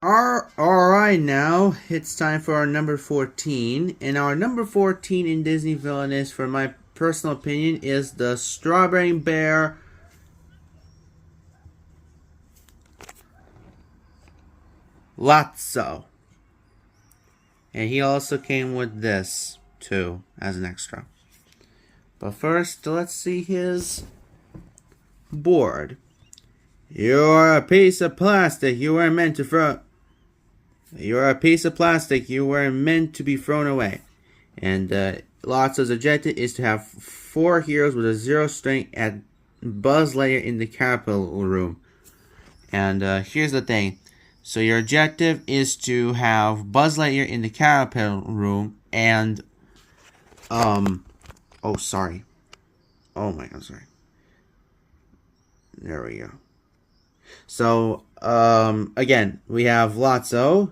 Alright, now it's time for our number 14. And our number 14 in Disney Villainous, for my personal opinion, is the Strawberry Bear Lotso. And he also came with this, too, as an extra. But first, let's see his board. You're a piece of plastic. You were meant to throw. You're a piece of plastic. You were meant to be thrown away. And Lotso's objective is to have 4 heroes with a 0 strength at Buzz Lightyear in the Capital Room. And here's the thing. So your objective is to have Buzz Lightyear in the Capital Room and oh sorry. Oh my god, sorry. There we go. So again, we have Lotso.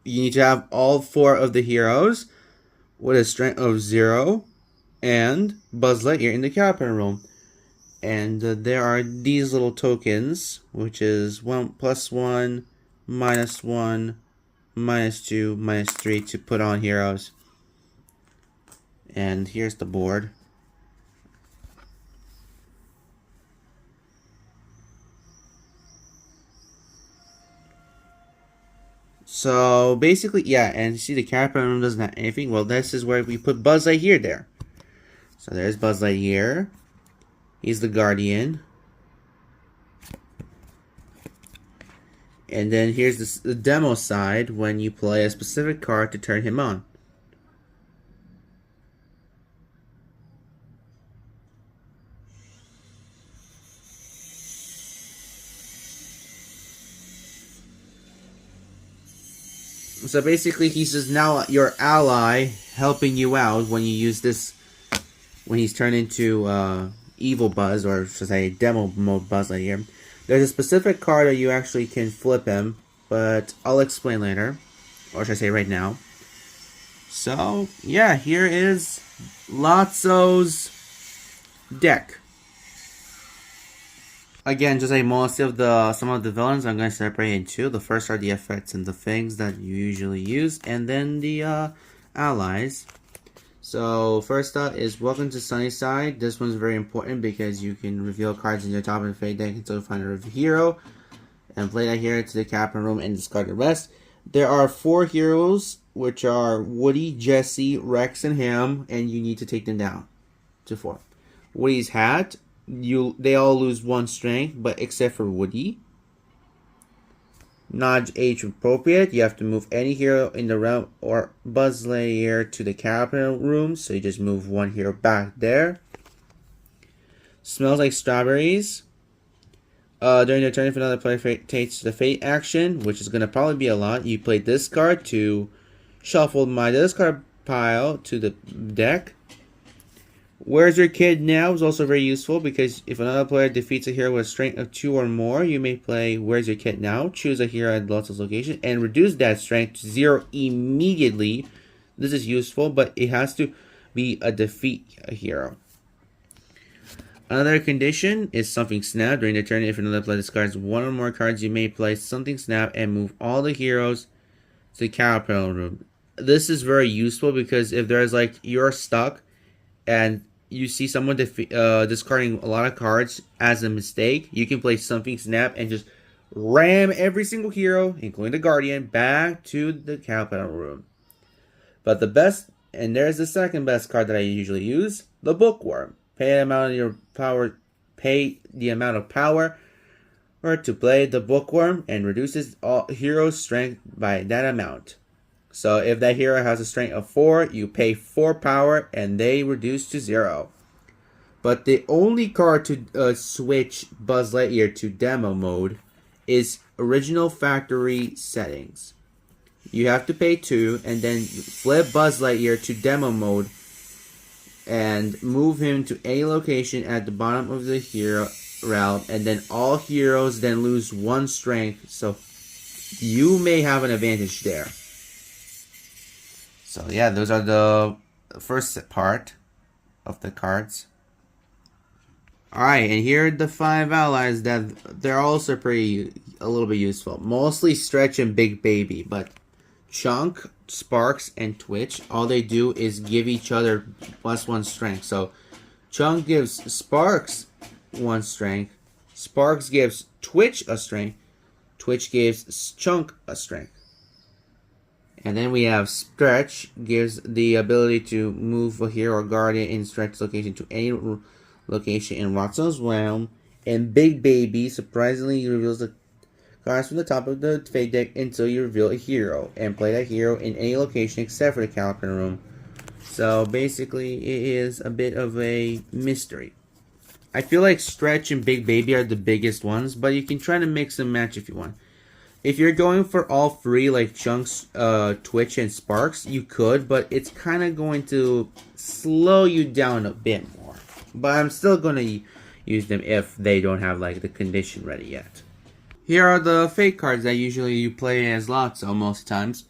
You need to have all 4 of the heroes with a strength of 0 and Buzz Lightyear in the Capital Room. And there are these little tokens, which is 1 + 1, -1, -2, -3 to put on heroes. And here's the board. So basically, yeah, and you see the Capital Room doesn't have anything. Well, this is where we put Buzz Lightyear there. So there's Buzz Lightyear. He's the Guardian. And then here's the demo side when you play a specific card to turn him on. So basically, he's just now your ally, helping you out when you use this, when he's turned into Evil Buzz, or should I say Demo Mode Buzz Lightyear. There's a specific card that you actually can flip him, but I'll explain later, or should I say right now. So, yeah, here is Lotso's deck. Again, just like most of some of the villains, I'm going to separate in 2. The first are the effects and the things that you usually use, and then the allies. So first up is Welcome to Sunnyside. This one's very important because you can reveal cards in your top and fade deck until you find a hero, and play that hero to the Capital Room and discard the rest. There are 4 heroes, which are Woody, Jesse, Rex, and Ham, and you need to take them down to 4. Woody's hat. They all lose 1 strength, but except for Woody. Not age appropriate. You have to move any hero in the realm or Buzz Lightyear to the Capital Room, so you just move 1 hero back there. Smells like strawberries. During your turn, if another player takes the fate action, which is going to probably be a lot, you play this card to shuffle my discard pile to the deck. Where's Your Kid Now is also very useful because if another player defeats a hero with a strength of 2 or more, you may play Where's Your Kid Now, choose a hero at Lotso's location, and reduce that strength to 0 immediately. This is useful, but it has to be a defeat hero. Another condition is Something Snap. During the turn, if another player discards 1 or more cards, you may play Something Snap and move all the heroes to the Capital Room. This is very useful because if there's like, you're stuck and you see someone discarding a lot of cards as a mistake, you can play Something Snap and just ram every single hero, including the Guardian, back to the Capital Room. But the best, and there's the second best card that I usually use, the Bookworm. Pay the amount of power or to play the Bookworm and reduces all heroes' strength by that amount. So if that hero has a strength of 4, you pay 4 power and they reduce to 0. But the only card to switch Buzz Lightyear to demo mode is Original Factory Settings. You have to pay 2 and then flip Buzz Lightyear to demo mode and move him to a location at the bottom of the hero realm, and then all heroes then lose 1 strength, so you may have an advantage there. So yeah, those are the first part of the cards. Alright, and here are the 5 allies that they're also a little bit useful. Mostly Stretch and Big Baby, but Chunk, Sparks, and Twitch, all they do is give each other +1 strength. So Chunk gives Sparks 1 strength, Sparks gives Twitch a strength, Twitch gives Chunk a strength. And then we have Stretch gives the ability to move a hero or guardian in Stretch location to any location in Watso's realm. And Big Baby surprisingly reveals the cards from the top of the fate deck until you reveal a hero and play that hero in any location except for the Caliper room. So basically, it is a bit of a mystery. I feel like Stretch and Big Baby are the biggest ones, but you can try to mix and match if you want. If you're going for all 3, like Chunks, Twitch, and Sparks, you could, but it's kind of going to slow you down a bit more. But I'm still going to use them if they don't have like the condition ready yet. Here are the fake cards that usually you play as Lotso most times.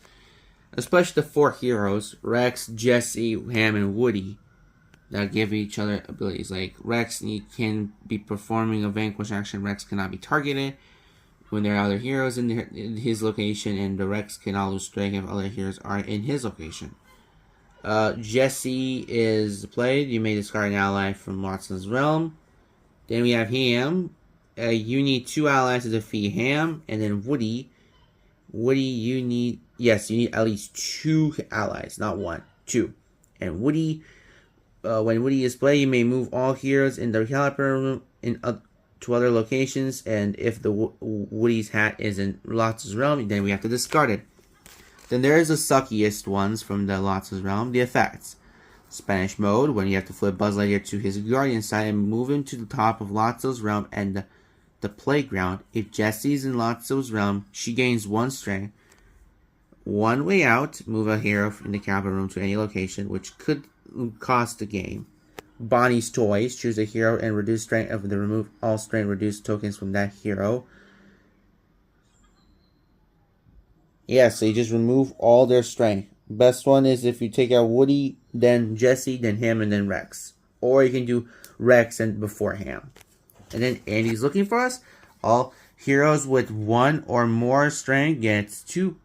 Especially the 4 heroes, Rex, Jesse, Ham, and Woody, that give each other abilities. Like Rex can be performing a vanquish action, Rex cannot be targeted when there are other heroes in his location, and the Rex cannot lose strength if other heroes are in his location. Jesse is played. You may discard an ally from Watson's realm. Then we have Ham. You need 2 allies to defeat Ham. And then Woody. Woody, you need at least 2 allies, not 1, 2. And Woody, when Woody is played, you may move all heroes in the Caliper room to other locations. And if the Woody's hat is in Lots' realm, then we have to discard it. Then there is the suckiest ones from the Lots' realm, the effects. Spanish mode, when you have to flip Buzz Lightyear to his guardian side and move him to the top of Lotso's realm and the playground. If Jessie's in Lotso's realm, she gains 1 strength. 1 way out, move a hero in the capital room to any location, which could cost the game. Bonnie's Toys, choose a hero and reduce strength of the remove all strength reduced tokens from that hero. Yeah, so you just remove all their strength. Best one is if you take out Woody, then Jesse, then him, and then Rex. Or you can do Rex and before Ham. And then Andy's looking for us. All heroes with 1 or more strength gets 2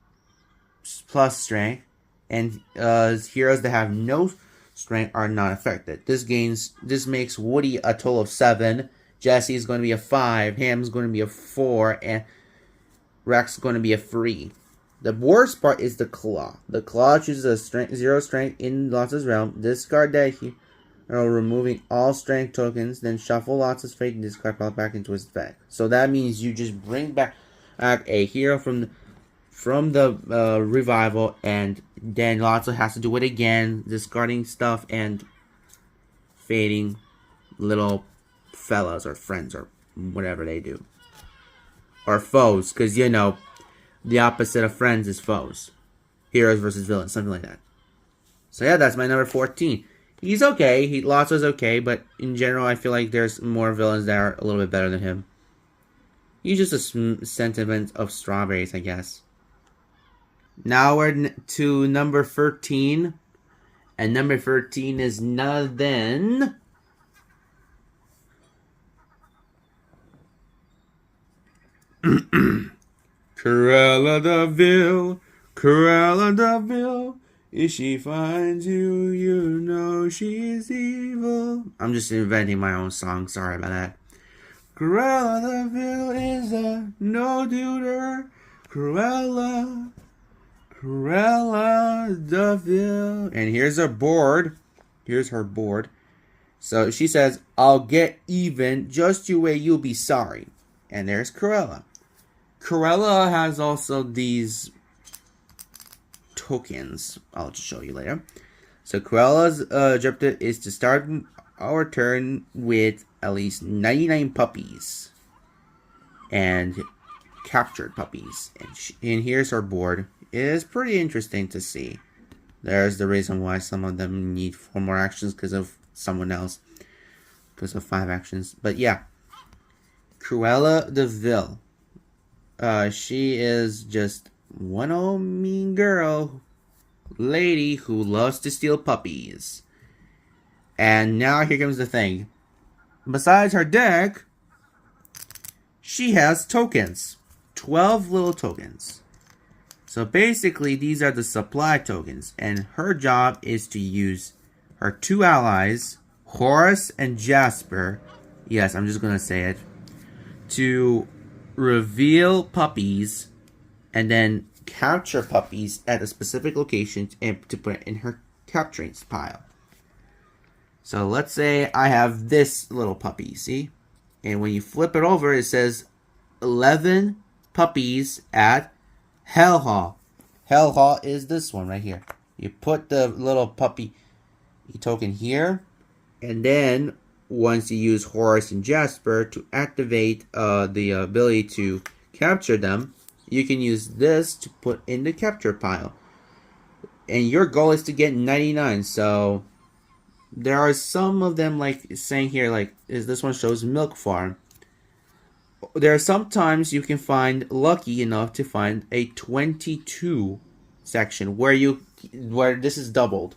plus strength. And heroes that have no strength are not affected. This makes Woody a total of 7. Jesse is going to be a 5. Ham is going to be a 4. And Rex is going to be a 3. The worst part is the Claw. The Claw chooses a 0 strength in Lots' realm. Discard that hero, removing all strength tokens. Then shuffle Lots' fate and discard pile back into his deck. So that means you just bring back a hero from the revival, and then Lotso has to do it again, discarding stuff and fading little fellas or friends or whatever they do. Or foes, because the opposite of friends is foes. Heroes versus villains, something like that. So yeah, that's my number 14. He's okay. Lotso's okay, but in general, I feel like there's more villains that are a little bit better than him. He's just a sentiment of strawberries, I guess. Now we're to number 13. And number 13 is none other than Cruella de Vil, if she finds you, you know she's evil. I'm just inventing my own song, sorry about that. Cruella de Vil is a no-duder. Cruella de Vil. And here's her board. Here's her board. So she says, I'll get even, just you wait, you'll be sorry. And there's Cruella. Cruella has also these tokens. I'll just show you later. So Cruella's objective is to start our turn with at least 99 puppies. And captured puppies. And here's her board. It is pretty interesting to see. There's the reason why some of them need 4 more actions because of someone else. Because of 5 actions. But yeah. Cruella de Vil. She is just one old mean lady who loves to steal puppies. And now here comes the thing. besides her deck, she has tokens. 12 little tokens. So basically, these are the supply tokens. And her job is to use her 2 allies, Horus and Jasper. Yes, I'm just going to say it. To reveal puppies and then capture puppies at a specific location and to put it in her capturing pile. So let's say I have this little puppy, see? And when you flip it over, it says 11 puppies at Hell Hall. Hell Hall is this one right here. You put the little puppy token here, and then once you use Horus and Jasper to activate the ability to capture them, you can use this to put in the capture pile. And your goal is to get 99. So there are some of them, like saying here, like this one shows Milk Farm. There are sometimes you can find lucky enough to find a 22 section where this is doubled.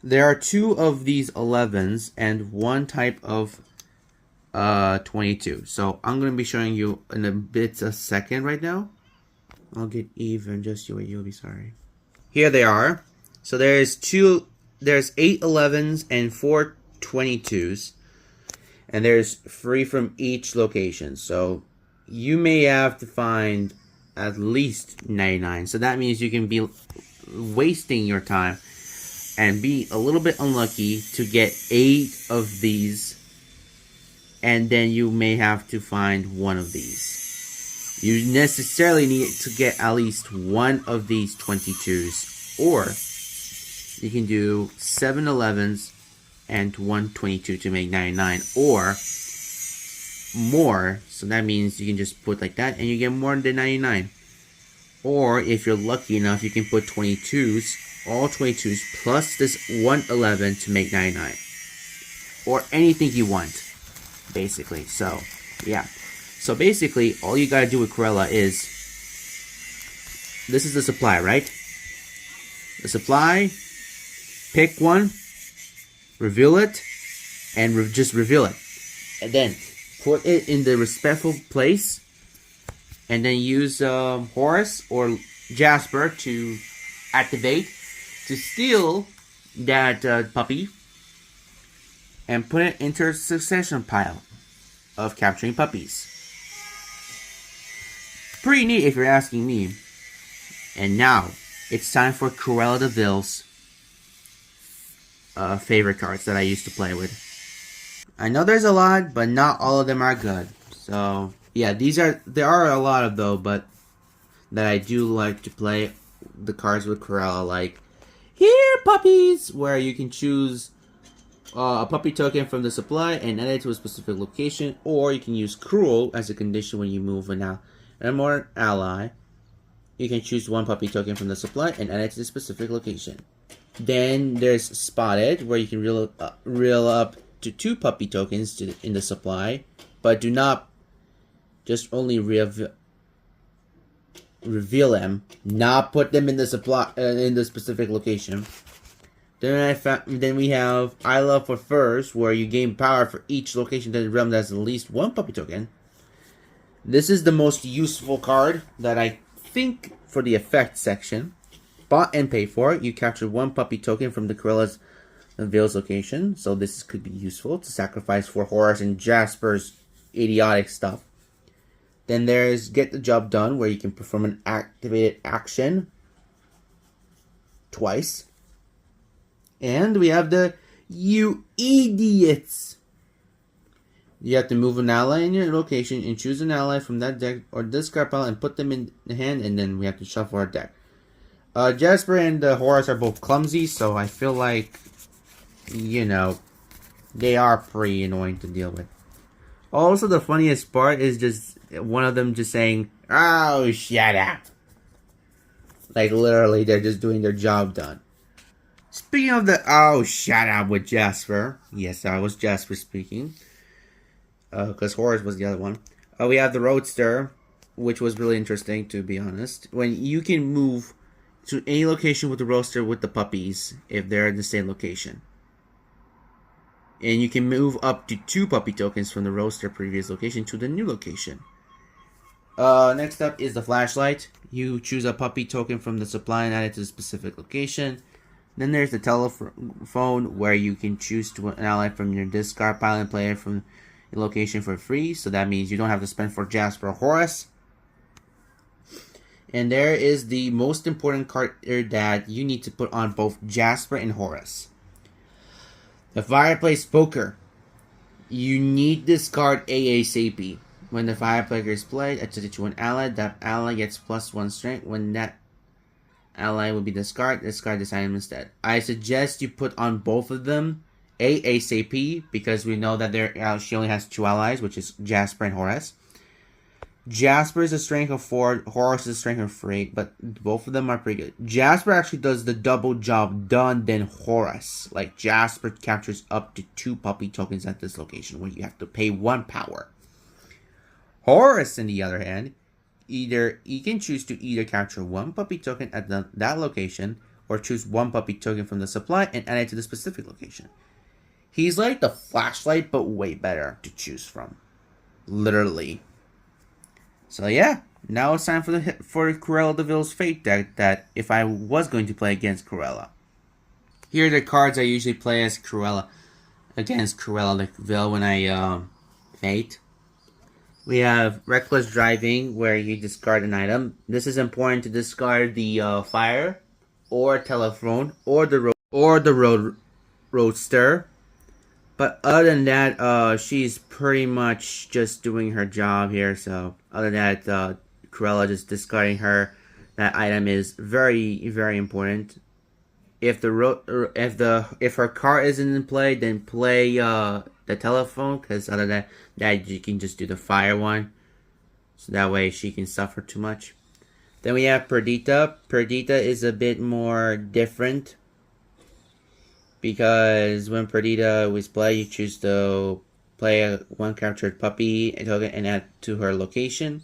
There are 2 of these 11s and 1 type of 22. So I'm going to be showing you in a bit a second right now. I'll get even, just you wait, you'll be sorry. Here they are. So there's 8 11s and 4 22s. And there's 3 from each location. So you may have to find at least 99. So that means you can be wasting your time and be a little bit unlucky to get 8 of these. And then you may have to find 1 of these. You necessarily need to get at least 1 of these 22s. Or you can do 7 11s and 1 22 to make 99, or more. So that means you can just put like that and you get more than 99. Or if you're lucky enough, you can put 22s, all 22s plus this 1 11 to make 99. Or anything you want, basically. So yeah. So basically, all you gotta do with Corella is, this is the supply, right? The supply, pick one, reveal it, and just reveal it. And then put it in the respectful place. And then use Horus or Jasper to activate, to steal that puppy. And put it into a succession pile of capturing puppies. Pretty neat if you're asking me. And now, it's time for Cruella de Vil's favorite cards that I used to play with. I know there's a lot, but not all of them are good. So yeah, there are a lot of though, but that I do like to play the cards with Cruella, like Here Puppies, where you can choose a puppy token from the supply and add it to a specific location, or you can use Cruel as a condition when you move an more ally. You can choose 1 puppy token from the supply and add it to the specific location. Then there's Spotted, where you can reel up to 2 puppy tokens in the supply, but do not just only reveal them, not put them in the supply in the specific location. Then we have I Love for Furs, where you gain power for each location in the realm that has at least 1 puppy token. This is the most useful card that I think for the effect section. Bought and paid for, you capture 1 puppy token from the Cruella's Vale's location. So this could be useful to sacrifice for Horus and Jasper's idiotic stuff. Then there's Get the Job Done, where you can perform an activated action twice. And we have the You Idiots. You have to move an ally in your location and choose an ally from that deck or discard pile and put them in the hand, and then we have to shuffle our deck. Jasper and Horus are both clumsy, so I feel like, you know, they are pretty annoying to deal with. Also, the funniest part is just one of them just saying, "Oh, shut up." Like, literally, they're just doing their job done. Speaking of the "oh, shut up" with Jasper. Yes, that was Jasper speaking. Because Horus was the other one. We have the Roadster, which was really interesting, to be honest. When you can move to any location with the Roadster with the puppies, if they're in the same location. And you can move up to 2 puppy tokens from the roster previous location to the new location. Next up is the flashlight. You choose a puppy token from the supply and add it to the specific location. Then there's the telephone, where you can choose to an ally from your discard pile and play it from the location for free. So that means you don't have to spend for Jasper or Horus. And there is the most important card that you need to put on both Jasper and Horus. The Fireplace Poker. You need this card ASAP. When the Fireplace is played, attach it to an ally. That ally gets +1 strength. When that ally will be discard this item instead. I suggest you put on both of them ASAP, because we know that she only has 2 allies, which is Jasper and Horus. Jasper is a strength of 4, Horus is a strength of 3, but both of them are pretty good. Jasper actually does the double job done than Horus. Like, Jasper captures up to 2 puppy tokens at this location, where you have to pay 1 power. Horus, on the other hand, he can choose to either capture 1 puppy token at that location, or choose 1 puppy token from the supply and add it to the specific location. He's like the flashlight, but way better to choose from. Literally. So yeah, now it's time for Cruella de Vil's Fate deck, that if I was going to play against Cruella. Here are the cards I usually play as against Cruella de Vil when I Fate. We have Reckless Driving, where you discard an item. This is important to discard the fire, or telephone, or the roadster. But other than that, she's pretty much just doing her job here. So other than that, Cruella just discarding that item is very, very important. If her car isn't in play, then play the telephone, because other than that you can just do the fire one. So that way she can suffer too much. Then we have Perdita. Perdita is a bit more different, because when Perdita was played, you choose to play 1 captured puppy token and add to her location.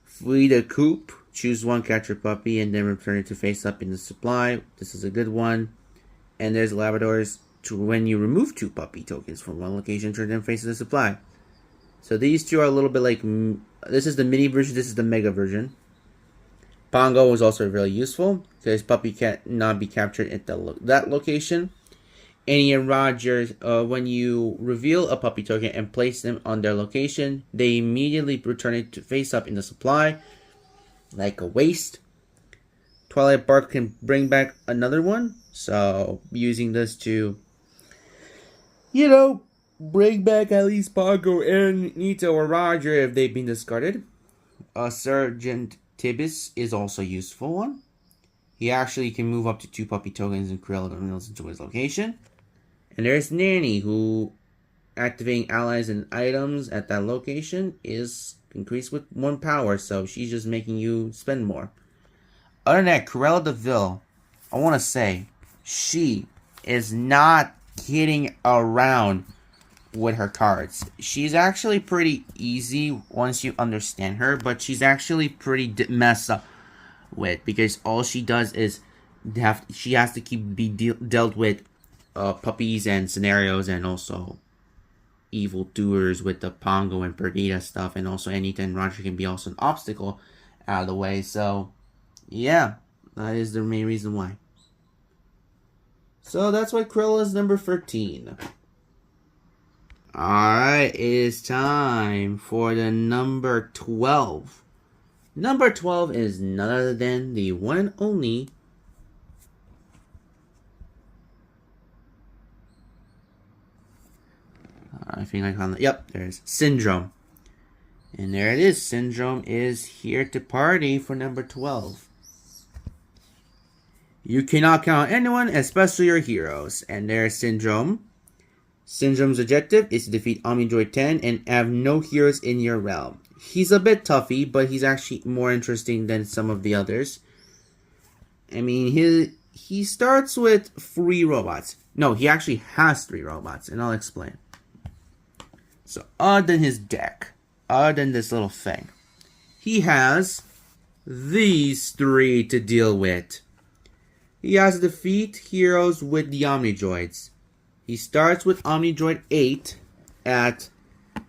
Flee the Coop. Choose 1 captured puppy and then return it to face up in the supply. This is a good one. And there's Labradors. When you remove 2 puppy tokens from 1 location, turn them face to the supply. So these 2 are a little bit like... This is the mini version, this is the mega version. Pongo is also really useful, because puppy cannot be captured at that location. Annie and Roger, when you reveal a puppy token and place them on their location, they immediately return it to face up in the supply, like a waste. Twilight Bark can bring back another one, so using this to, bring back at least Pongo and Nito or Roger if they've been discarded. Sergeant Tibis is also a useful one. He actually can move up to 2 puppy tokens and Cruella de Vil into his location. And there's Nanny, who activating allies and items at that location is increased with 1 power, so she's just making you spend more. Other than that, Cruella de Vil, I want to say, she is not kidding around with her cards. She's actually pretty easy once you understand her, but she's actually pretty messed up with, because all she does is she has to dealt with puppies and scenarios, and also evil doers with the Pongo and Perdita stuff, and also Anita and Roger can be also an obstacle out of the way. So yeah, that is the main reason why. So that's why Cruella is number 13. Alright, it is time for the number 12. Number 12 is none other than the one and only I think I found it. Yep, there's Syndrome. And there it is. Syndrome is here to party for number 12. You cannot count anyone, especially your heroes. And there's Syndrome. Syndrome's objective is to defeat Omnidroid 10 and have no heroes in your realm. He's a bit toughy, but he's actually more interesting than some of the others. I mean, he starts with 3 robots. No, he actually has 3 robots, and I'll explain. So, other than his deck, other than this little thing, he has these 3 to deal with. He has to defeat heroes with the Omnidroids. He starts with Omnidroid 8 at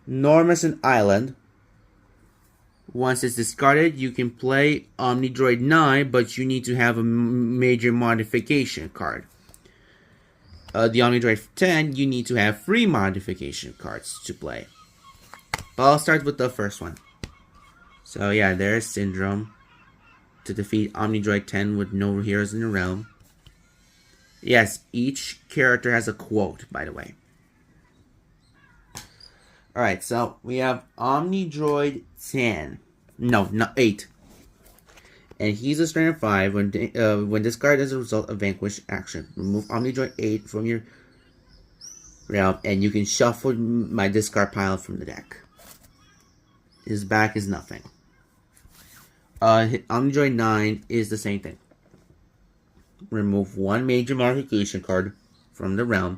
Normanson Island. Once it's discarded, you can play Omnidroid 9, but you need to have a major modification card. The Omnidroid 10, you need to have 3 modification cards to play. But I'll start with the first one. So yeah, there's Syndrome to defeat Omnidroid 10 with no heroes in the realm. Yes, each character has a quote, by the way. Alright, so we have Omnidroid 10. No, not 8. And he's a strength of 5. When discarded as a result of Vanquish action, remove Omnidroid 8 from your realm, and you can shuffle my discard pile from the deck. His back is nothing. Omnidroid 9 is the same thing. Remove 1 major modification card from the realm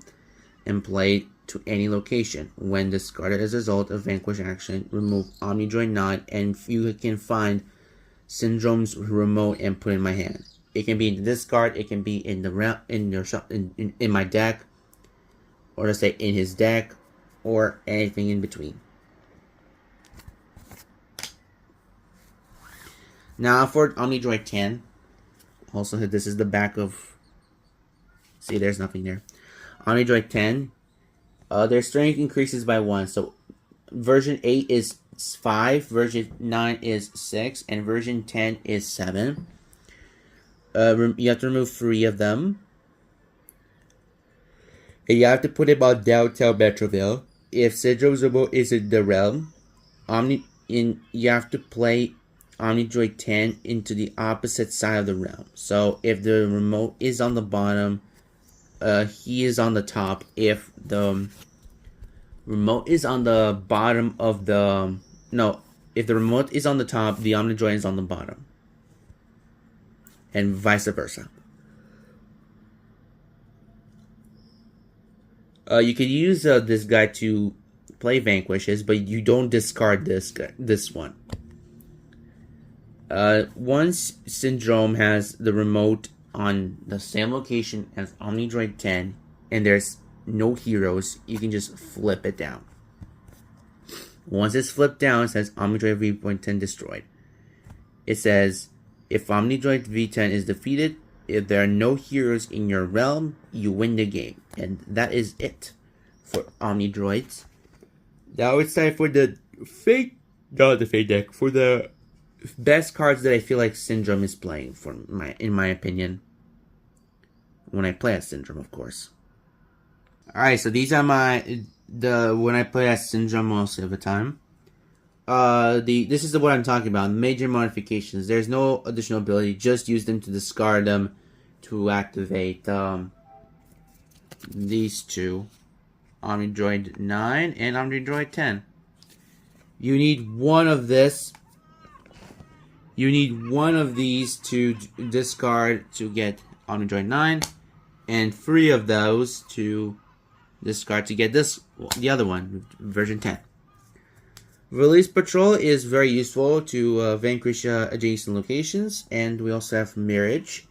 and play it to any location. When discarded as a result of Vanquish action, remove Omnidroid 9 and you can find Syndrome's remote and put it in my hand. It can be in the discard, it can be in the realm, in my deck, or let's say in his deck, or anything in between. Now for Omnidroid 10, also this is the back of, see there's nothing there. Omnidroid 10, their strength increases by 1, so version 8 is 5, version 9 is 6, and version 10 is 7. You have to remove 3 of them. And you have to put him on downtown Metroville. If Syndrome's remote is in the realm, you have to play Omnidroid 10 into the opposite side of the realm. So if the remote is on the bottom, he is on the top. If the remote is on the bottom of the... No, if the remote is on the top, the Omnidroid is on the bottom. And vice versa. You could use this guy to play Vanquishes, but you don't discard this one. Once Syndrome has the remote on the same location as Omnidroid 10, and there's no heroes, you can just flip it down. Once it's flipped down, it says Omnidroid V.10 destroyed. It says, if Omnidroid V10 is defeated, if there are no heroes in your realm, you win the game. And that is it for Omnidroids. Now it's time for the fake deck, for the best cards that I feel like Syndrome is playing, in my opinion. When I play as Syndrome, of course. Alright, so these are when I play as Syndrome most of the time. This is what I'm talking about. Major modifications. There's no additional ability. Just use them to discard them to activate these two. Omnidroid 9 and Omnidroid 10. You need one of this. You need one of these to discard to get Omnidroid 9. And 3 of those to discard to get the other one, version 10. Release Patrol is very useful to vanquish adjacent locations, and we also have Marriage.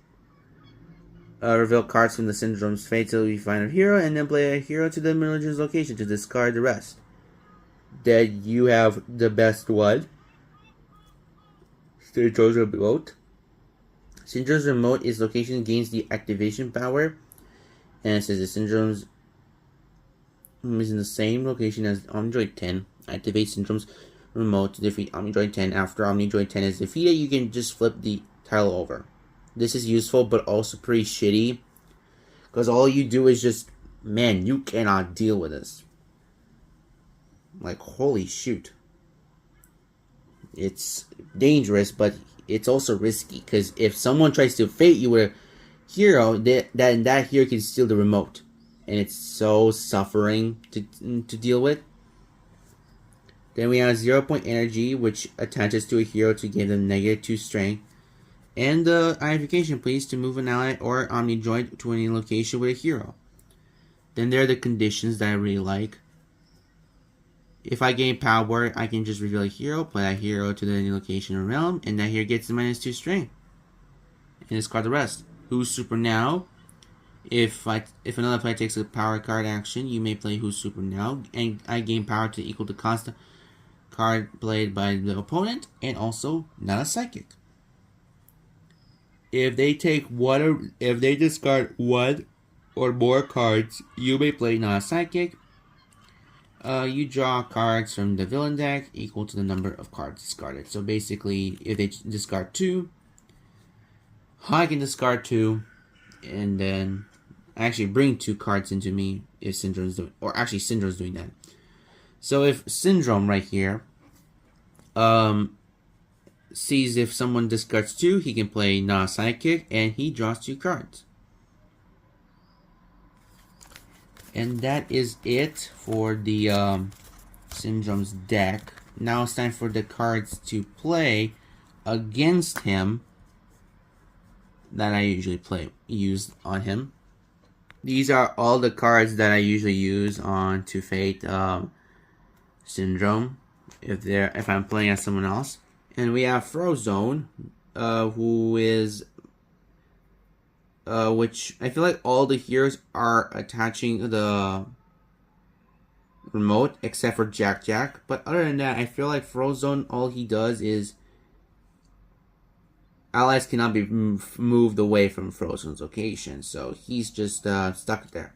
Reveal cards from the Syndrome's fate till you find a hero, and then play a hero to the Manager's location to discard the rest. Then you have the best one, Syndrome's Remote. Syndrome's Remote is location gains the activation power, and it says the Syndrome's is in the same location as Omnidroid 10. Activate Syndrome's Remote to defeat Omnidroid 10. After Omnidroid 10 is defeated, you can just flip the tile over. This is useful, but also pretty shitty. Because all you do is just... Man, you cannot deal with this. Like, holy shoot. It's dangerous, but it's also risky. Because if someone tries to fate you with a hero, that hero can steal the remote. And it's so suffering to deal with. Then we have 0 point energy, which attaches to a hero to give them -2 strength. And the identification, please, to move an ally or Omnidroid to any location with a hero. Then there are the conditions that I really like. If I gain power, I can just reveal a hero, play that hero to any location or realm, and that hero gets the -2 strength. And discard the rest. Who's super now? If another player takes a power card action, you may play Who's Super now, and I gain power to equal the cost of card played by the opponent, and also not a psychic. If they discard one or more cards, you may play not a psychic. You draw cards from the villain deck equal to the number of cards discarded. So basically, if they discard 2, I can discard 2, and then actually bring 2 cards into me if Syndrome's doing, or actually Syndrome's doing that. So if Syndrome right here sees if someone discards 2, he can play not psychic, and he draws 2 cards. And that is it for the Syndrome's deck. Now it's time for the cards to play against him that I usually use on him. These are all the cards that I usually use on to fate Syndrome if I'm playing as someone else. And we have Frozone, who is which I feel like all the heroes are attaching the remote except for Jack. But other than that, I feel like Frozone, all he does is allies cannot be moved away from Frozone's location, so he's just stuck there.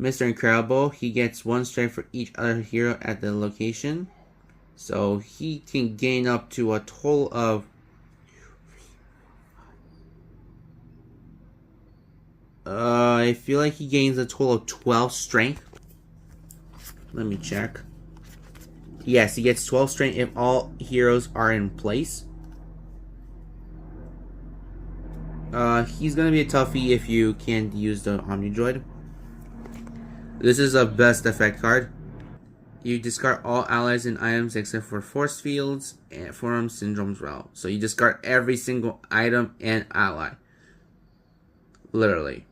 Mr. Incredible, he gets 1 strength for each other hero at the location, so he can gain up to a total of I feel like he gains a total of 12 strength. Let me check. Yes, he gets 12 strength if all heroes are in place. He's gonna be a toughie if you can't use the Omni Droid. This is a best effect card. You discard all allies and items except for force fields and from Syndrome's realm. So you discard every single item and ally. Literally.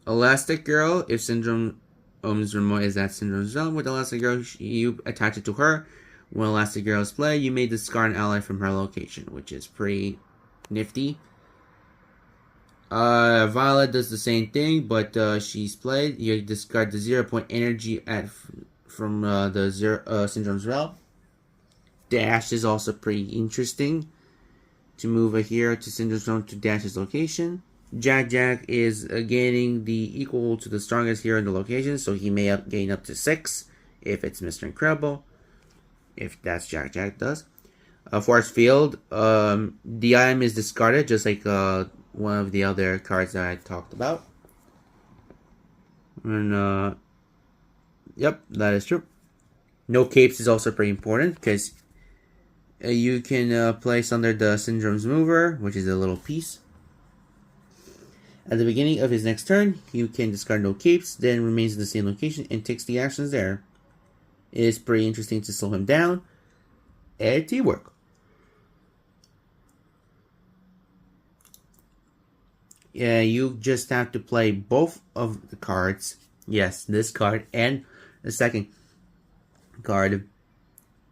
Elastic Girl, if Syndrome's remote is at Syndrome's realm with Elastic Girl, you attach it to her. When Elastic Girl is played, you may discard an ally from her location, which is pretty nifty. Violet does the same thing, but she's played. You discard the 0-point energy from the Syndrome's realm. Dash is also pretty interesting to move a hero to Syndrome's realm to Dash's location. Jack is gaining the equal to the strongest hero in the location, so he may gain up to 6 if it's Mr. Incredible, if that's Jack does. Force Field, the item is discarded just like one of the other cards that I talked about. And yep, that is true. No Capes is also pretty important because you can place under the Syndrome's mover, which is a little piece. At the beginning of his next turn, you can discard no capes, then remains in the same location and takes the actions there. It is pretty interesting to slow him down. And teamwork. Yeah, you just have to play both of the cards. Yes, this card and the second card.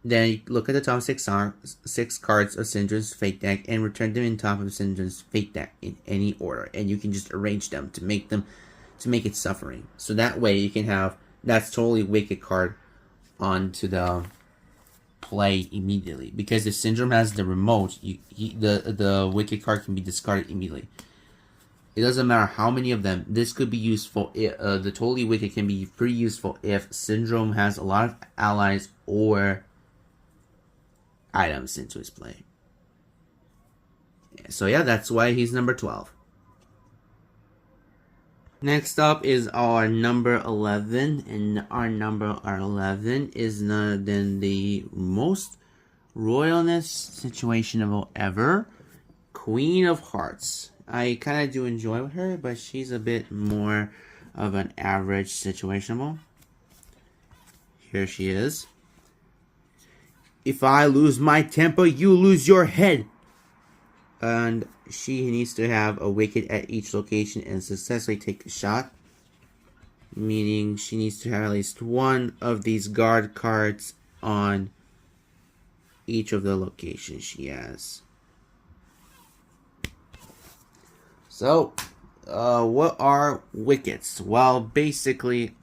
Then you look at the top 6 cards of Syndrome's Fate deck and return them in top of Syndrome's Fate deck in any order, and you can just arrange them to make it suffering. So that way you can have that's totally wicked card onto the play immediately, because if Syndrome has the remote, the wicked card can be discarded immediately. It doesn't matter how many of them. This could be useful. The totally wicked can be pretty useful if Syndrome has a lot of allies or items into his play. So yeah, that's why he's number 12. Next up is our number 11, and our number 11 is none other than the most royalness situationable ever, Queen of Hearts. I kind of do enjoy her, but she's a bit more of an average situationable. Here she is. If I lose my temper, you lose your head. And she needs to have a wicked at each location and successfully take a shot. Meaning she needs to have at least one of these guard cards on each of the locations she has. So, What are wickets? Well, basically,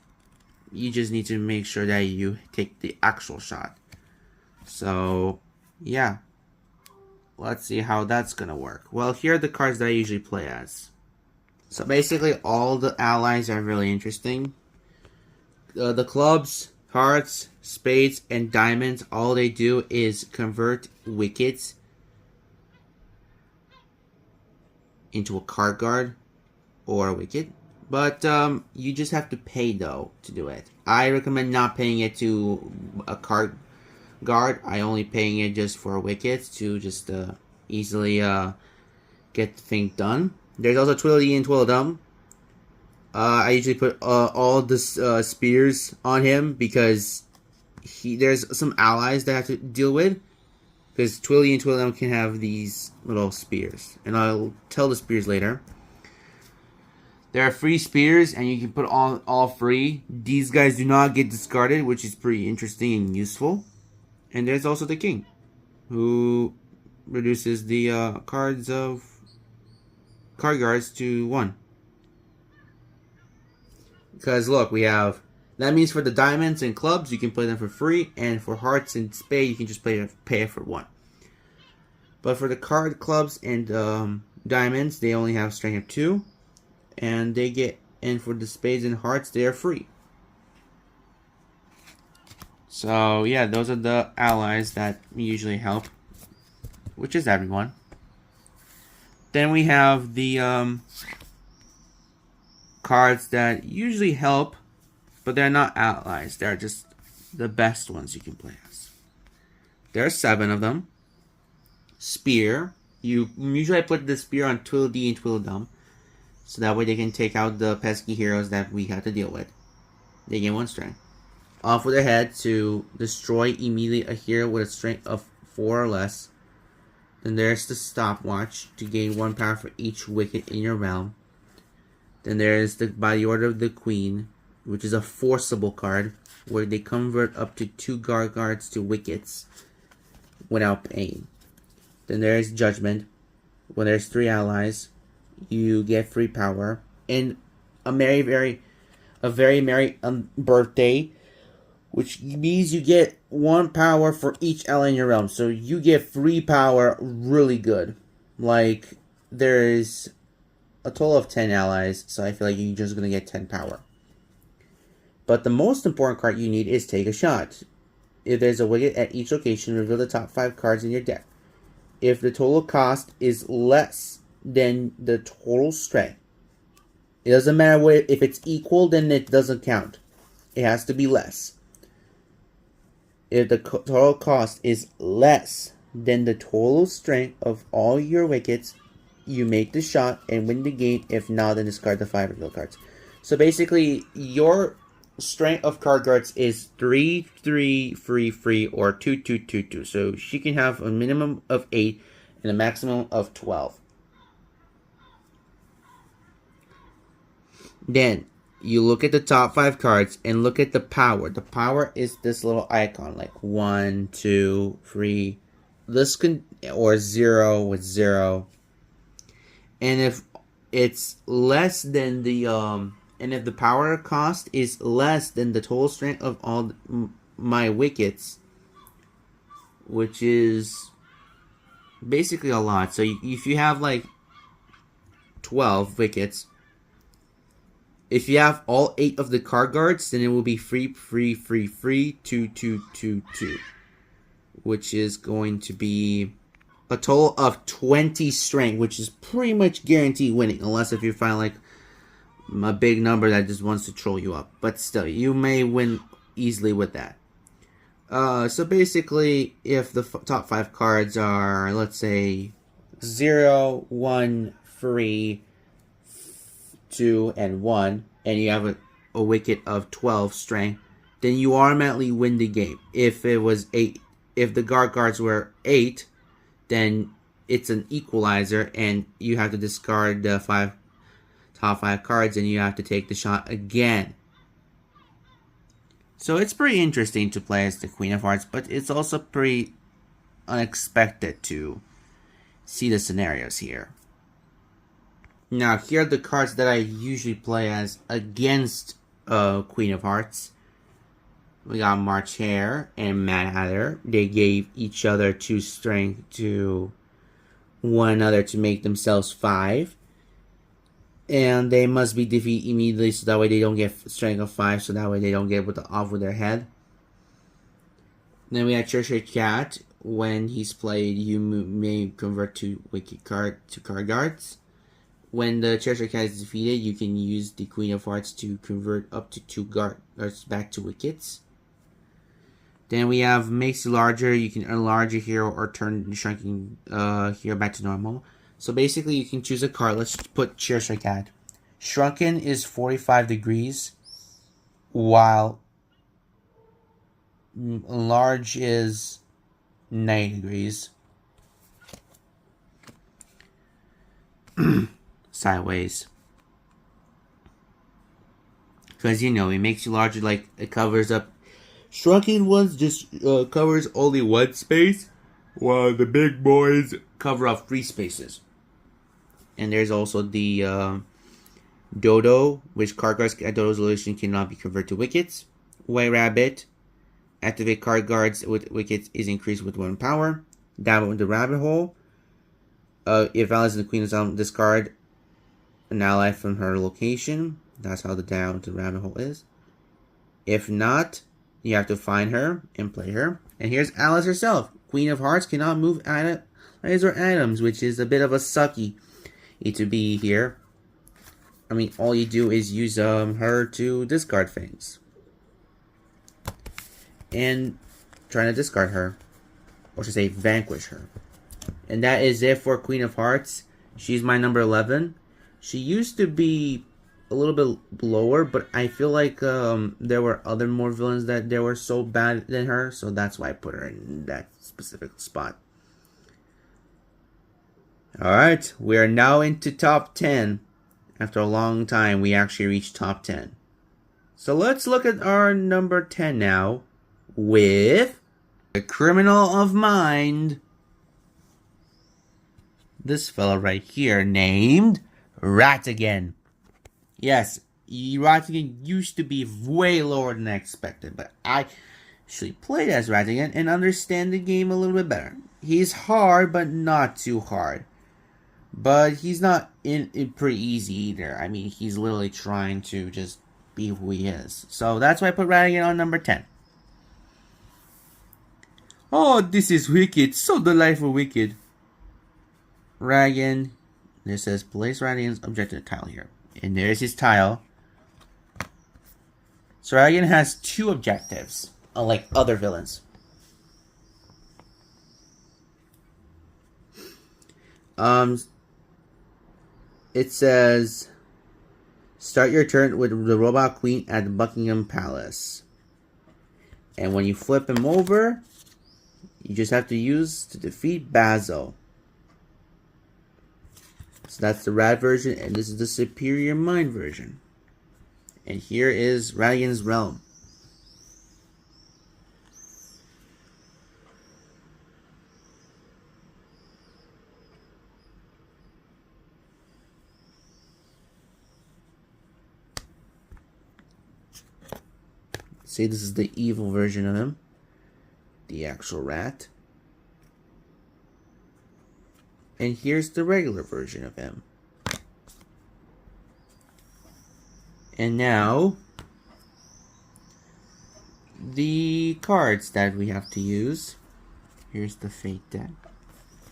you just need to make sure that you take the actual shot. So, yeah. Let's see how that's gonna work. Well, here are the cards that I usually play as. So basically, all the allies are really interesting. The clubs, hearts, spades, and diamonds, all they do is convert wickets into a card guard or a wicket. But you just have to pay, though, to do it. I recommend not paying it to a card guard. I only paying it just for wickets to just easily get the thing done. There's also Twiddly and Twiddledum. I usually put all the spears on him because there's some allies that I have to deal with. Because Twilly and Twiddledum can have these little spears. And I'll tell the spears later. There are free spears, and you can put all free. These guys do not get discarded, which is pretty interesting and useful. And there's also the king, who reduces the card guards to 1. Because look, we have, that means for the diamonds and clubs, you can play them for free, and for hearts and spade, you can just pay it for 1. But for the card, clubs, and diamonds, they only have strength of 2, and for the spades and hearts, they are free. So yeah, those are the allies that usually help, which is everyone. Then we have the cards that usually help, but they're not allies. They're just the best ones you can play as. There are 7 of them. Spear. Usually I put the spear on Twiddly and Twiddledum, so that way they can take out the pesky heroes that we have to deal with. They gain 1 strength. Off with their head to destroy immediately a hero with a strength of 4 or less. Then there's the stopwatch to gain 1 power for each wicket in your realm. Then there's the By the Order of the Queen, which is a forcible card where they convert up to 2 guard guards to wickets without paying. Then there's Judgment. When there's 3 allies, you get free power. And a very merry birthday, which means you get 1 power for each ally in your realm. So you get free power really good. Like, there's a total of 10 allies, so I feel like you're just going to get 10 power. But the most important card you need is Take a Shot. If there's a wicket at each location, reveal the top 5 cards in your deck. If the total cost is less than the total strength, it doesn't matter if it's equal, then it doesn't count. It has to be less. If the total cost is less than the total strength of all your wickets, you make the shot and win the game. If not, then discard the 5 reveal cards. So basically, your strength of card guards is 3, 3, free, or 2, 2, 2, 2. So she can have a minimum of 8 and a maximum of 12. Then you look at the top 5 cards and look at the power. The power is this little icon, like 1, 2, 3. This can, or 0 with 0. And if it's less than the and if the power cost is less than the total strength of all my wickets, which is basically a lot. So if you have like 12 wickets, if you have all 8 of the card guards, then it will be free, 2, 2, 2, 2, which is going to be a total of 20 strength, which is pretty much guaranteed winning, unless if you find like a big number that just wants to troll you up. But still, you may win easily with that. So basically, if the top 5 cards are, let's say, 0, 1, 3, 2, and 1, and you have a wicket of 12 strength, then you automatically win the game. If it was 8, if the guard guards were 8, then it's an equalizer, and you have to discard the top 5 cards, and you have to take the shot again. So it's pretty interesting to play as the Queen of Hearts, but it's also pretty unexpected to see the scenarios here. Now, here are the cards that I usually play as against Queen of Hearts. We got March Hare and Mad Hatter. They gave each other 2 strength to one another to make themselves 5. And they must be defeated immediately so that way they don't get strength of 5, so that way they don't get off with their head. Then we have Cheshire Cat. When he's played, you may convert to card guards. When the Cheshire Cat is defeated, you can use the Queen of Hearts to convert up to 2 guards back to wickets. Then we have makes you larger. You can enlarge your hero or turn the shrinking hero back to normal. So basically, you can choose a card. Let's put Cheshire Cat. Shrunken is 45 degrees, while large is 90 degrees. Sideways. Because, you know, it makes you larger, like, it covers up. Shrunken ones just covers only 1 space, while the big boys cover up 3 spaces. And there's also the Dodo, which card guards at Dodo's location cannot be converted to wickets. White Rabbit, activate card guards with wickets is increased with 1 power. Down with the Rabbit Hole. If allies in the Queen is discard an ally from her location. That's how the down to the Rabbit Hole is. If not, you have to find her and play her. And here's Alice herself. Queen of Hearts cannot move items or items, which is a bit of a sucky to be here. I mean, all you do is use her to discard things. And trying to discard her. Or should I say, vanquish her. And that is it for Queen of Hearts. She's my number 11. She used to be a little bit lower, but I feel like there were other more villains that they were so bad than her. So that's why I put her in that specific spot. Alright, we are now into top 10. After a long time, we actually reached top 10. So let's look at our number 10 now with the Criminal of Mind. This fella right here named Ratigan. Yes, Ratigan used to be way lower than I expected, but I actually played as Ratigan and understand the game a little bit better. He's hard, but not too hard. But he's not in pretty easy either. I mean, he's literally trying to just be who he is. So that's why I put Ratigan on number 10. Oh, this is wicked. So delightful wicked. Ratigan. This says place Ratigan's objective tile here. And there's his tile. So Ratigan has 2 objectives, unlike other villains. It says, start your turn with the Robot Queen at Buckingham Palace. And when you flip him over, you just have to use to defeat Basil. So that's the Rat version, and this is the Superior Mind version. And here is Ratigan's Realm. See, this is the evil version of him. The actual rat. And here's the regular version of him. And now, the cards that we have to use. Here's the Fate deck.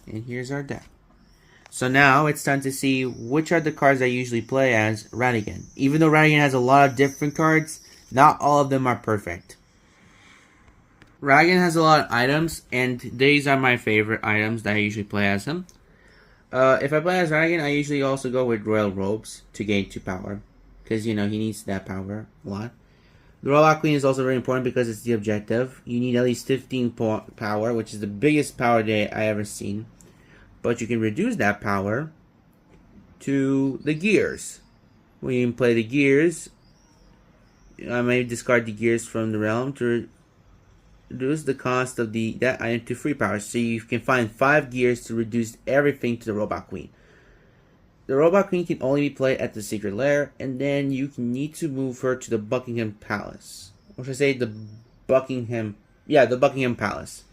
And here's our deck. So now it's time to see which are the cards I usually play as Ratigan. Even though Ratigan has a lot of different cards, not all of them are perfect. Ratigan has a lot of items, and these are my favorite items that I usually play as him. If I play as Ratigan, I usually also go with Royal Robes to gain 2 power. Because, you know, he needs that power a lot. The Robot Queen is also very important because it's the objective. You need at least 15 power, which is the biggest power that I ever seen. But you can reduce that power to the gears. When you play the gears, I may discard the gears from the realm to reduce the cost of that item to free power. So you can find 5 gears to reduce everything to the Robot Queen. The Robot Queen can only be played at the Secret Lair, and then you need to move her to the Buckingham Palace. Or should I say the Buckingham Palace.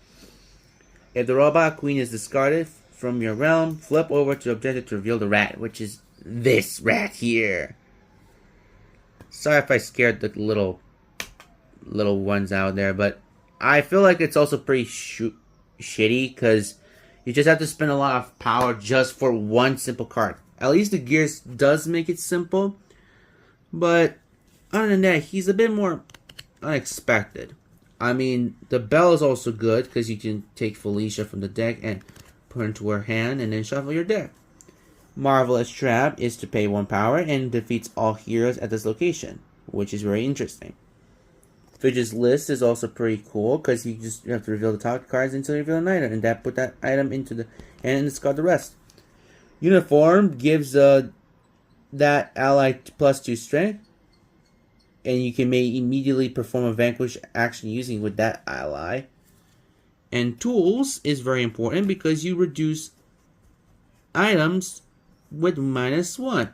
If the Robot Queen is discarded from your realm, flip over to the objective to reveal the rat, which is this rat here. Sorry if I scared the little ones out there, but I feel like it's also pretty shitty because you just have to spend a lot of power just for one simple card. At least the Gears does make it simple, but other than that, he's a bit more unexpected. I mean, the Bell is also good because you can take Felicia from the deck and put her into her hand and then shuffle your deck. Marvelous Trap is to pay 1 power and defeats all heroes at this location, which is very interesting. Fidget's List is also pretty cool because you have to reveal the top cards until you reveal an item, and that put that item into the hand and discard the rest. Uniform gives that ally +2 strength, and you can immediately perform a vanquish action using with that ally. And Tools is very important because you reduce items with -1.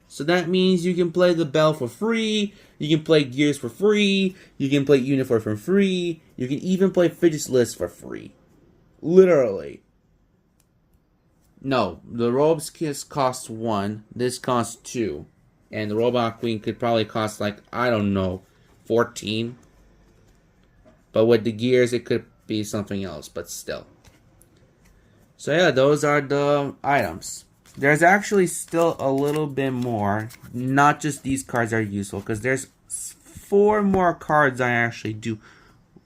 So that means you can play the Bell for free, you can play Gears for free, you can play Uniform for free, you can even play Fidget's List for free. Literally. No, the Robes Kiss costs 1, this costs 2. And the Robot Queen could probably cost like, I don't know, 14. But with the Gears it could be something else, but still. So yeah, those are the items. There's actually still a little bit more. Not just these cards are useful, because there's 4 more cards I actually do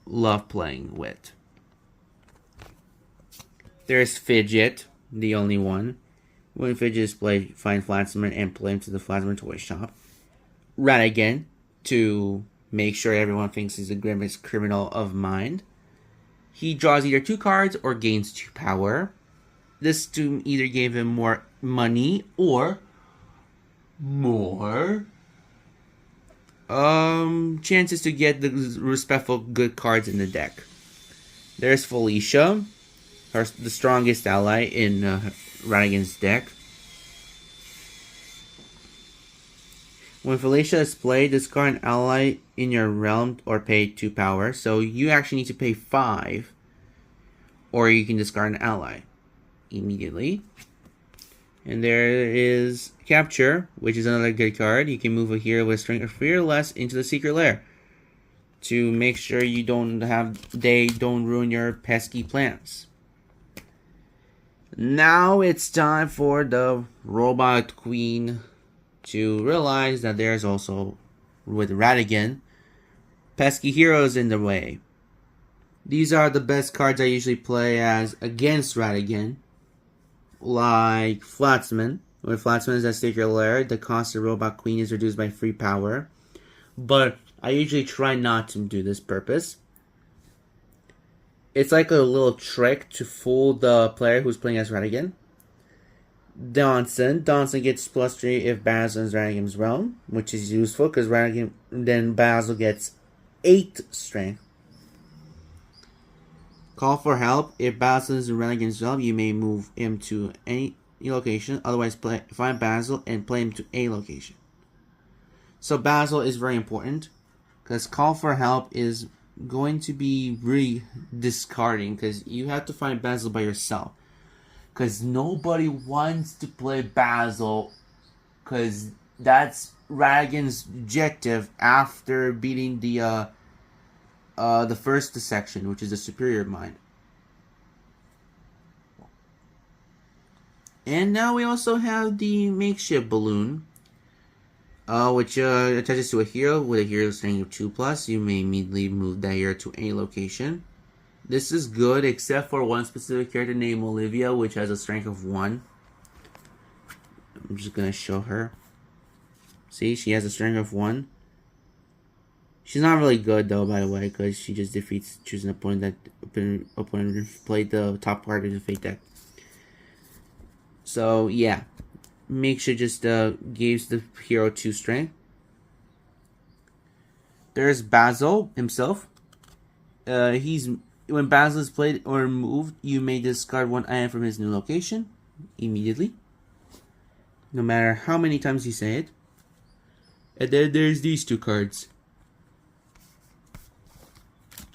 love playing with. There's Fidget, the only one. When Fidget is played, find Flatsman and play him to the Flatsman toy shop. Ratigan, to make sure everyone thinks he's the grimmest criminal of mind. He draws either 2 cards or gains 2 power. This to either give him more money or more chances to get the respectful good cards in the deck. There's Felicia, the strongest ally in Ratigan's deck. When Felicia is played, discard an ally in your realm or pay 2 power. So you actually need to pay 5, or you can discard an ally immediately. And there is Capture, which is another good card. You can move a hero with strength of 3 or less into the Secret Lair to make sure they don't ruin your pesky plans. Now it's time for the Robot Queen to realize that there's also, with Ratigan, pesky heroes in the way. These are the best cards I usually play as against Ratigan, like Flatsman. When Flatsman is at Secret Lair, the cost of Robot Queen is reduced by 3 power. But I usually try not to do this purpose. It's like a little trick to fool the player who's playing as Ratigan. Donson gets +3 if Basil is Ratigan's realm, which is useful because then Basil gets 8 strength. Call for help. If Basil is in Ratigan's realm, you may move him to any location. Otherwise, find Basil and play him to a location. So Basil is very important because Call for Help is going to be really discarding because you have to find Basil by yourself. Because nobody wants to play Basil because that's Ratigan's objective after beating the first section, which is the Superior Mind. And now we also have the Makeshift Balloon, which attaches to a hero with a hero strength of 2+. You may immediately move that hero to any location. This is good except for one specific character named Olivia, which has a strength of 1. I'm just going to show her. See, she has a strength of 1. She's not really good though, by the way, because she just chooses an opponent that played the top card of the fate deck. So yeah, make sure just gives the hero 2 strength. There's Basil himself. When Basil is played or moved, you may discard 1 item from his new location immediately. no matter how many times you say it. And then there's these two cards.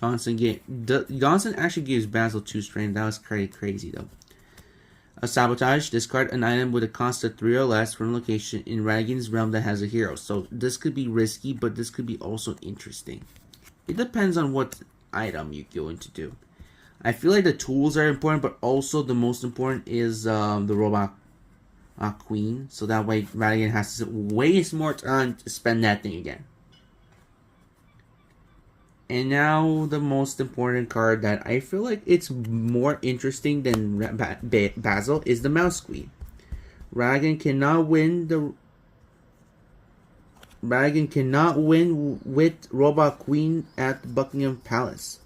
Johnson actually gives Basil 2 strength. That was crazy though. A sabotage. Discard an item with a cost of 3 or less from a location in Radigan's realm that has a hero. So this could be risky, but this could be also interesting. It depends on what item you're going to do. I feel like the tools are important, but also the most important is the robot queen. So that way Radigan has to waste more time to spend that thing again. And now the most important card that I feel like it's more interesting than Basil is the Mouse Queen. Radigan cannot win with Robot Queen at Buckingham Palace.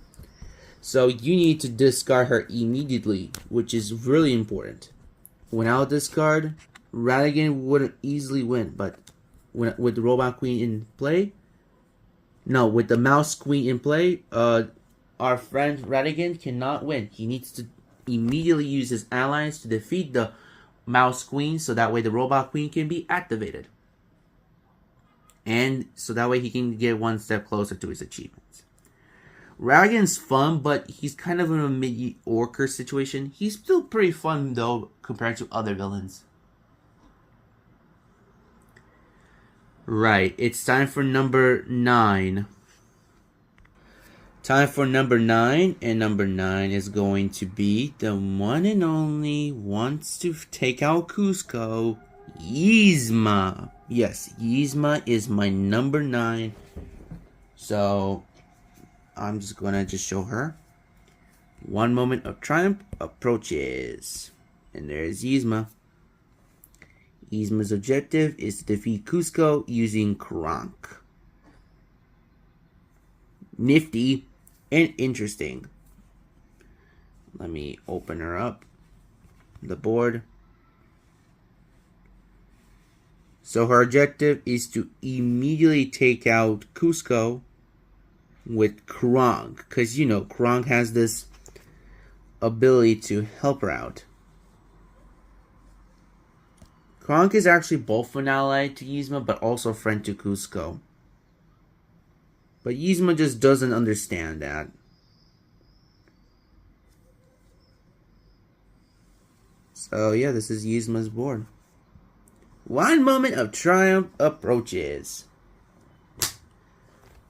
So you need to discard her immediately, which is really important. Without this card, Radigan wouldn't easily win, but with the Robot Queen in play, no, with the Mouse Queen in play, our friend Radigan cannot win. He needs to immediately use his allies to defeat the Mouse Queen, so that way the Robot Queen can be activated. And so that way he can get one step closer to his achievements. Radigan's fun, but he's kind of in a mediocre situation. He's still pretty fun though, compared to other villains. Right, it's time for number 9. Time for number 9, and number 9 is going to be the one and only wants to take out Cusco, Yzma. Yes, Yzma is my number 9. So I'm just gonna show her. One moment of triumph approaches, and there's Yzma. Yzma's objective is to defeat Cusco using Kronk. Nifty and interesting. Let me open her up. The board. So her objective is to immediately take out Cusco with Kronk. Because, you know, Kronk has this ability to help her out. Kronk is actually both an ally to Yzma, but also a friend to Cusco. But Yzma just doesn't understand that. So yeah, this is Yzma's board. One moment of triumph approaches.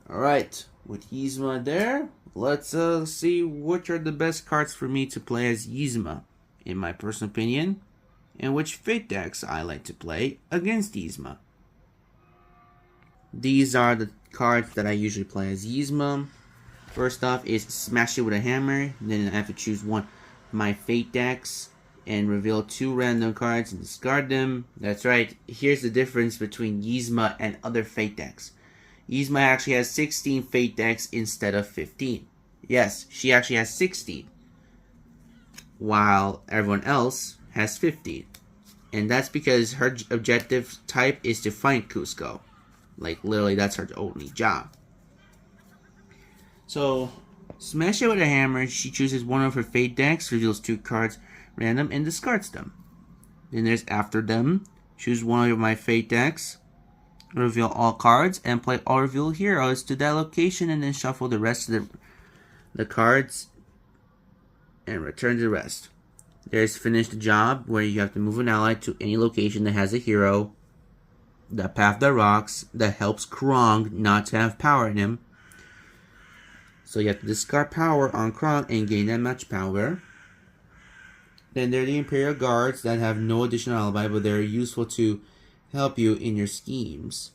Alright, with Yzma there, let's see which are the best cards for me to play as Yzma, in my personal opinion, and which Fate decks I like to play against Yzma. These are the cards that I usually play as Yzma. First off is Smash It With a Hammer. Then I have to choose one of my Fate decks and reveal 2 random cards and discard them. That's right, here's the difference between Yzma and other Fate decks. Yzma actually has 16 Fate decks instead of 15. Yes, she actually has 16. While everyone else has 15. And that's because her objective type is to find Cusco. Like, literally, that's her only job. So, Smash It With a Hammer, she chooses one of her Fate decks, reveals 2 cards random, and discards them. Then there's After Them. Choose one of my Fate decks, reveal all cards, and play all revealed heroes to that location, and then shuffle the rest of the cards, and return the rest. There's Finish the Job, where you have to move an ally to any location that has a hero, the Path That Rocks, that helps Krong not to have power in him. So you have to discard power on Krong and gain that much power. Then there are the Imperial Guards that have no additional alibi, but they're useful to help you in your schemes.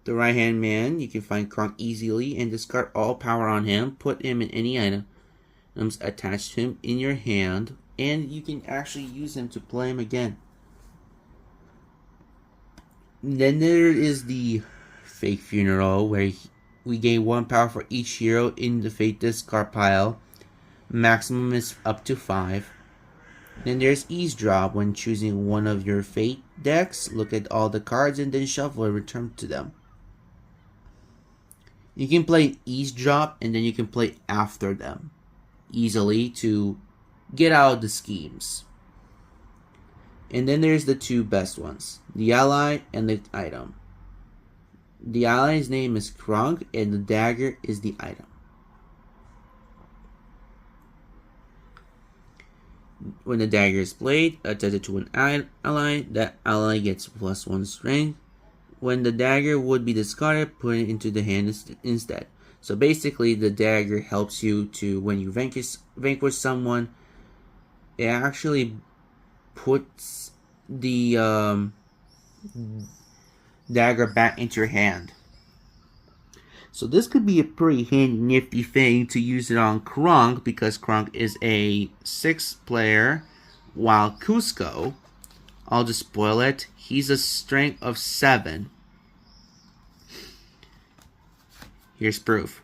The Right Hand Man, you can find Krong easily and discard all power on him, put him in any items attached to him in your hand, and you can actually use him to play him again. Then there is the Fake Funeral, where we gain 1 power for each hero in the Fate discard pile. Maximum is up to 5. Then there's Eavesdrop. When choosing one of your Fate decks, look at all the cards and then shuffle and return to them. You can play Eavesdrop and then you can play After Them easily to get out of the schemes. And then there's the two best ones, the ally and the item. The ally's name is Kronk, and the dagger is the item. When the dagger is played, attached to an ally, that ally gets +1 strength. When the dagger would be discarded, put it into the hand instead. So basically, the dagger helps you to, when you vanquish someone, it actually puts the dagger back into your hand. So this could be a pretty handy nifty thing to use it on Kronk, because Kronk is a 6-player, while Cusco, I'll just spoil it, he's a strength of 7. Here's proof.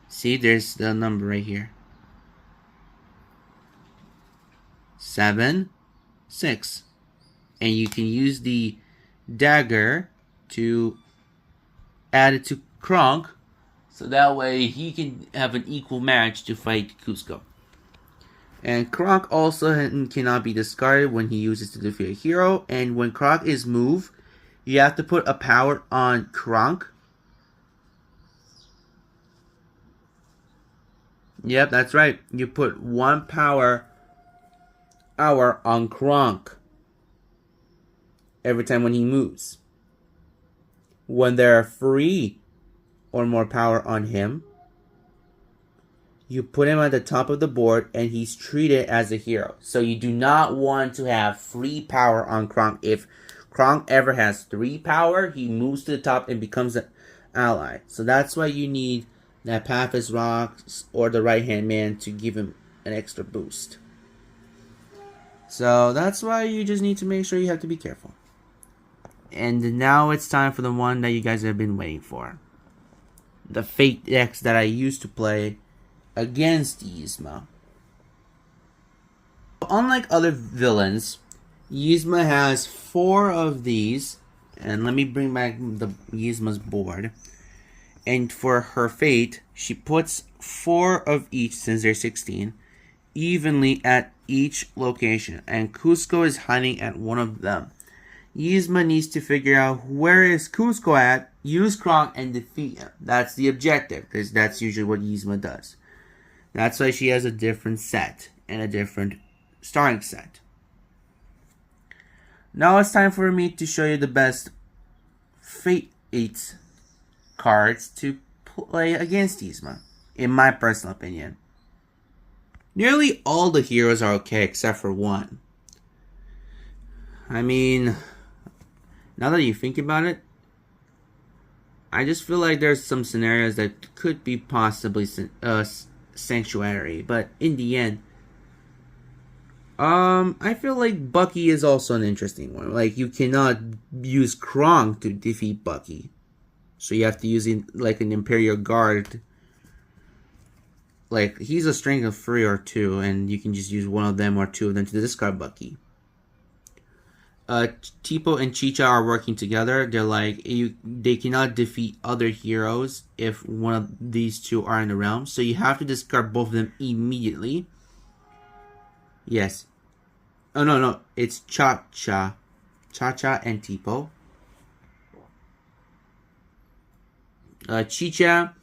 See, there's the number right here. 7, 6. And you can use the dagger to add it to Kronk, so that way he can have an equal match to fight Cusco. And Kronk also cannot be discarded when he uses to defeat a hero. And when Kronk is moved, you have to put a power on Kronk. Yep, that's right. You put 1 power hour on Kronk every time when he moves. When there are 3 or more power on him, you put him at the top of the board and he's treated as a hero. So you do not want to have 3 power on Kronk. If Kronk ever has 3 power, he moves to the top and becomes an ally. So that's why you need that Pathos Rocks or the Right Hand Man to give him an extra boost. So that's why you just need to make sure you have to be careful. And now it's time for the one that you guys have been waiting for. The Fate decks that I used to play against Yzma. Unlike other villains, Yzma has 4 of these. And let me bring back the Yzma's board. And for her Fate, she puts 4 of each, since they're 16, evenly at each location. And Cusco is hiding at one of them. Yzma needs to figure out where is Cusco at, use Kronk, and defeat him. That's the objective, because that's usually what Yzma does. That's why she has a different set and a different starting set. Now it's time for me to show you the best Fate 8 cards to play against Yzma, in my personal opinion. Nearly all the heroes are okay except for one. I mean, now that you think about it, I just feel like there's some scenarios that could be possibly Sanctuary, but in the end, I feel like Bucky is also an interesting one. Like, you cannot use Kronk to defeat Bucky, so you have to use like an Imperial Guard. Like, he's a strength of 3 or 2, and you can just use one of them or 2 of them to discard Bucky. Tipo and Chicha are working together. They're like, they cannot defeat other heroes if one of these 2 are in the realm. So you have to discard both of them immediately. Yes. Oh, no. It's Cha-Cha. Cha-Cha and Tipo. Chicha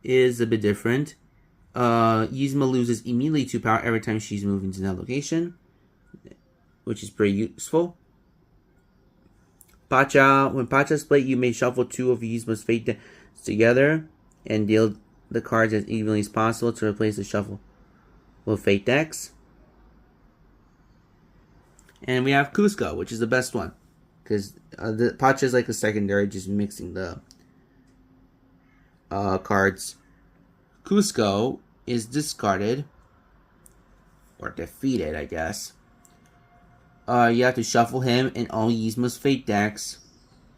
is a bit different. Yzma loses immediately 2 power every time she's moving to that location, which is pretty useful. Pacha, when Pacha's played, you may shuffle 2 of Yzma's Fate decks together and deal the cards as evenly as possible to replace the shuffle with Fate decks. And we have Cusco, which is the best one, because the Pacha is like a secondary, just mixing the cards. Cusco is discarded or defeated, I guess. You have to shuffle him and all Yzma's Fate decks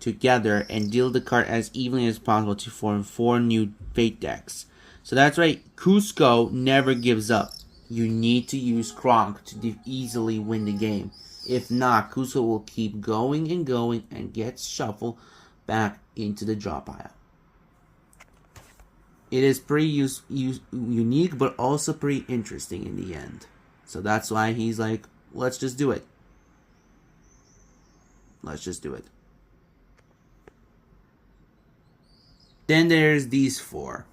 together and deal the card as evenly as possible to form 4 new Fate decks. So that's right, Cusco never gives up. You need to use Kronk to easily win the game. If not, Cusco will keep going and get shuffled back into the draw pile. It is pretty unique, but also pretty interesting in the end. So that's why he's like, let's just do it. Let's just do it. Then there's these four.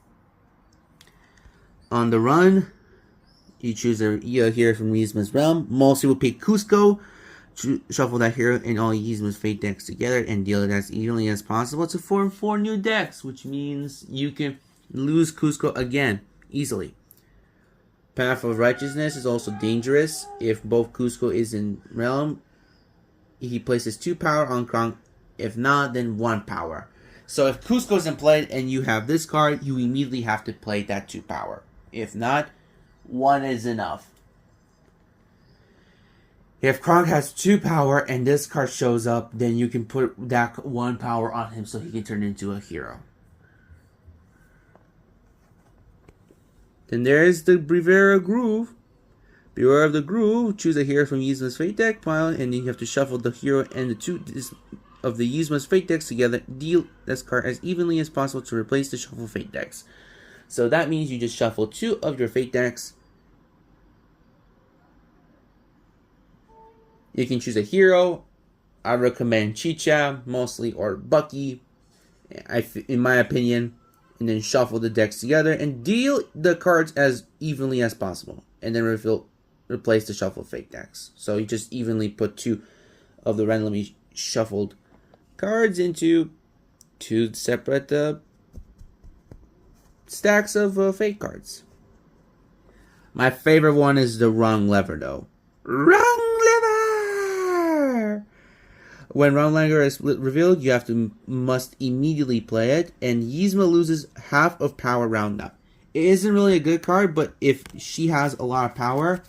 On the run, you choose a hero from Yzma's realm. Mostly will pick Cusco. Shuffle that hero and all Yzma's fate decks together and deal it as evenly as possible to form 4 new decks, which means you can lose Cusco again easily. Path of Righteousness is also dangerous. If both Cusco is in realm, he places 2 power on Kronk. If not, then 1 power. So if Cusco is in play and you have this card, you immediately have to play that 2 power. If not, 1 is enough. If Kronk has 2 power and this card shows up, then you can put that 1 power on him so he can turn into a hero. Then there's the Beware Groove. Beware of the Groove. Choose a hero from Yzma's Fate deck pile, and then you have to shuffle the hero and the 2 of the Yzma's Fate decks together. Deal this card as evenly as possible to replace the shuffle Fate decks. So that means you just shuffle 2 of your Fate decks. You can choose a hero. I recommend Chicha mostly, or Bucky, in my opinion. And then shuffle the decks together and deal the cards as evenly as possible. And then replace the shuffle Fate decks. So you just evenly put 2 of the randomly shuffled cards into 2 separate stacks of Fate cards. My favorite one is the Wrong Lever, though. Wrong Lever! When Wrong Lever is revealed, you must immediately play it, and Yzma loses half of power round up. It isn't really a good card, but if she has a lot of power,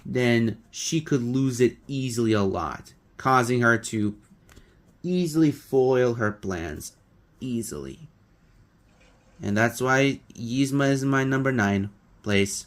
then she could lose it easily a lot, causing her to easily foil her plans. Easily. And that's why Yzma is my number 9 place.